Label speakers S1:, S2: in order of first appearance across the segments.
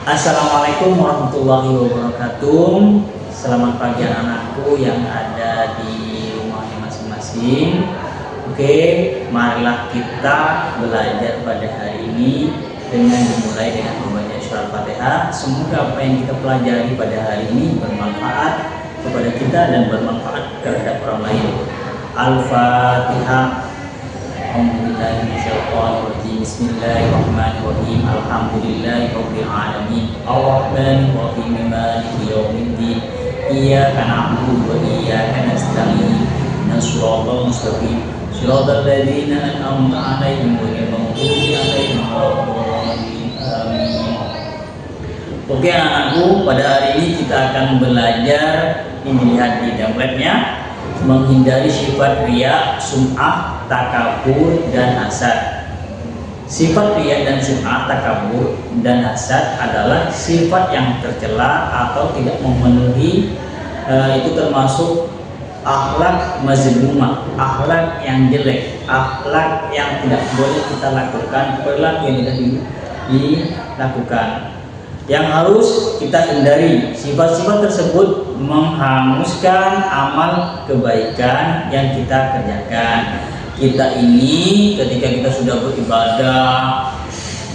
S1: Assalamualaikum warahmatullahi wabarakatuh. Selamat pagi anak-anakku yang ada di rumahnya masing-masing. Oke, marilah kita belajar pada hari ini dengan dimulai dengan membaca surah Al-Fatihah. Semoga apa yang kita pelajari pada hari ini bermanfaat kepada kita dan bermanfaat terhadap orang lain. Al-Fatihah. Bismillahirrahmanirrahim. Alhamdulillahirabbil alamin. Arrahmanirrahim. Maliki yaumiddin. Iyyaka na'budu wa iyyaka nasta'in. Shiratal mustaqim. Shiratal ladzina an'amta 'alaihim ghairil maghdubi 'alaihim waladdallin. Amin. Oke anakku, pada hari ini kita akan belajar, ini lihat di template-nya, menghindari sifat riya, sum'ah, takabur, dan hasad. Sifat riya dan sum'ah, takabur, dan hasad adalah sifat yang tercela atau tidak memenuhi, itu termasuk akhlak mazmumah, akhlak yang jelek, akhlak yang tidak boleh kita lakukan, perilaku yang tidak dilakukan, yang harus kita hindari. Sifat-sifat tersebut menghanguskan amal kebaikan yang kita kerjakan. Kita ini ketika kita sudah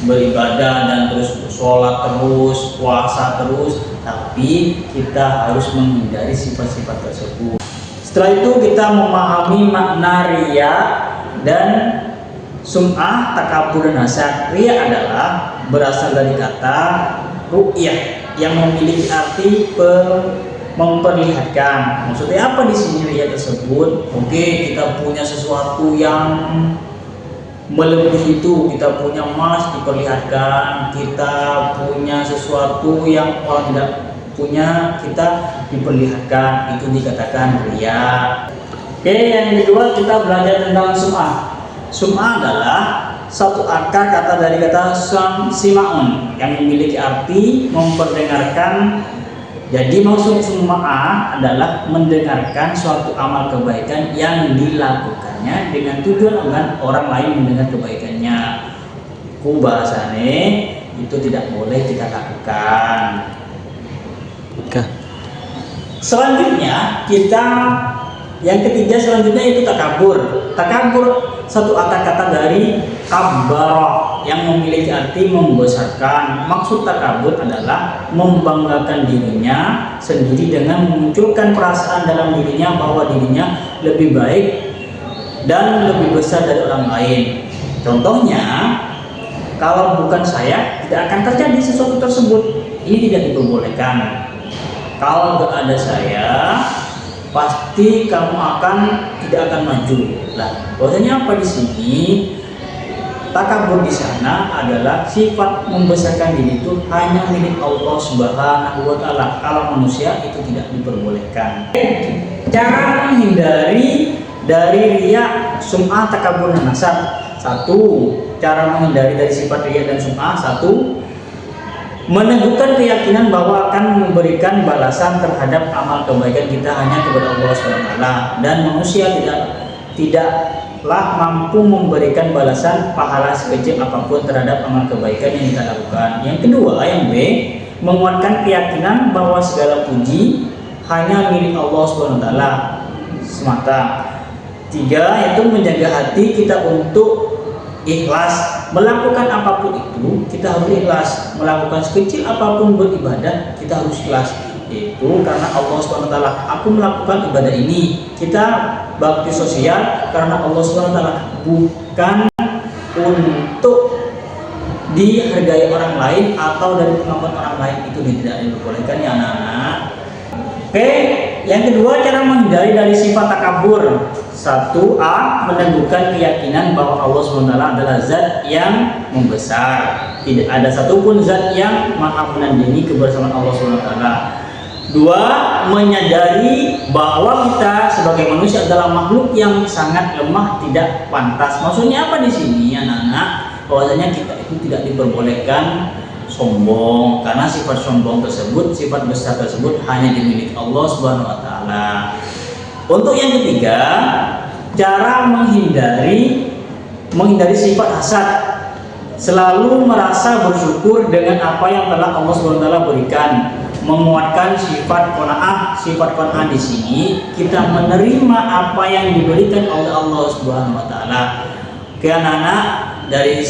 S1: beribadah dan terus sholat terus, puasa terus, tapi kita harus menghindari sifat-sifat tersebut. Setelah itu kita memahami makna riya dan sum'ah, takabur, dan hasad. Riya adalah berasal dari kata ru'yah yang memiliki arti memperlihatkan. Maksudnya apa di sini riya tersebut? Oke, kita punya sesuatu yang melebihi itu, kita punya emas diperlihatkan, kita punya sesuatu yang orang tidak punya, kita diperlihatkan, itu dikatakan riya. Oke, yang kedua kita belajar tentang sum'ah. Sum'ah adalah satu akar kata dari kata sima'un yang memiliki arti memperdengarkan. Jadi maksud sum'ah adalah mendengarkan suatu amal kebaikan yang dilakukannya dengan tujuan agar orang lain mendengar kebaikannya. Bahasane itu tidak boleh kita lakukan. Selanjutnya yang ketiga itu takabur. Takabur satu kata dari kabbara yang memiliki arti membesarkan. Maksud takabur adalah membanggakan dirinya sendiri dengan memunculkan perasaan dalam dirinya bahwa dirinya lebih baik dan lebih besar dari orang lain. Contohnya, kalau bukan saya tidak akan terjadi sesuatu tersebut. Ini tidak diperbolehkan. Kalau gak ada saya, pasti kamu tidak akan maju. Lah, bahwasanya apa di sini? Takabur di sana adalah sifat membesarkan diri itu hanya milik Allah Subhanahu wa taala. Kalau manusia itu tidak diperbolehkan. Cara menghindari dari riya, sum'ah, takabur, dan hasad. Satu, cara menghindari dari sifat riya dan sum'ah. Satu, meneguhkan keyakinan bahwa akan memberikan balasan terhadap amal kebaikan kita hanya kepada Allah SWT, dan manusia tidaklah mampu memberikan balasan pahala sekecil apapun terhadap amal kebaikan yang kita lakukan. Yang kedua, yang B, menguatkan keyakinan bahwa segala puji hanya milik Allah SWT semata. Tiga, yaitu menjaga hati kita untuk ikhlas. Melakukan apapun itu kita harus ikhlas. Melakukan sekecil apapun beribadah kita harus ikhlas. Itu karena Allah SWT, aku melakukan ibadah ini. Kita bakti sosial karena Allah SWT, bukan untuk dihargai orang lain atau dari pengakuan orang lain. Itu tidak diperbolehkan ya anak-anak. Oke, yang kedua cara menghindari dari sifat takabur. 1A, meneguhkan keyakinan bahwa Allah SWT adalah zat yang membesar. Tidak ada satupun zat yang maha menandingi kebersamaan Allah SWT. 2, menyadari bahwa kita sebagai manusia adalah makhluk yang sangat lemah, tidak pantas. Maksudnya apa di sini anak-anak? Bahwasanya kita itu tidak diperbolehkan sombong, karena sifat sombong tersebut, sifat besar tersebut hanya dimiliki Allah Subhanahu wa taala. Untuk yang ketiga, cara menghindari sifat hasad. selalu merasa bersyukur dengan apa yang telah Allah SWT berikan, menguatkan sifat qanaah. Sifat qanaah di sini kita menerima apa yang diberikan oleh Allah Subhanahu wa taala. Oke anak-anak, dari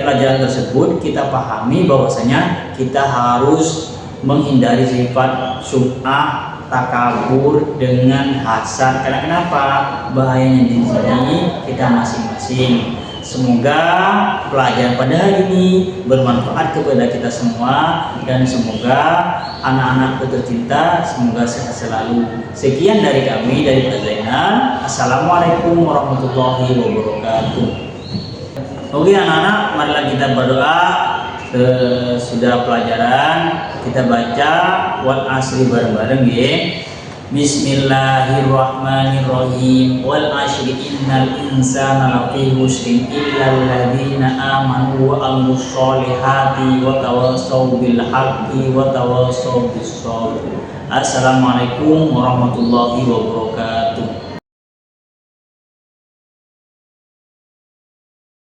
S1: pelajaran tersebut kita pahami bahwasanya kita harus menghindari sifat sum'ah, takabur dengan hasad. Karena kenapa? Bahayanya di sini kita masing-masing. Semoga pelajaran pada hari ini bermanfaat kepada kita semua, dan semoga anak-anakku tercinta semoga sehat selalu. Sekian dari kami, dari Pak Zainal. Assalamualaikum warahmatullahi wabarakatuh. Oke anak-anak, marilah kita berdoa. Sudah pelajaran, kita baca wal asri bareng-bareng ya. Bismillahirrahmanirrahim. Wal asri innal insana lafi khusrin illal ladzina amanu wa amilus solihati wa tawassaw bil haqqi wa tawassaw bis sabr. Assalamualaikum warahmatullahi wabarakatuh.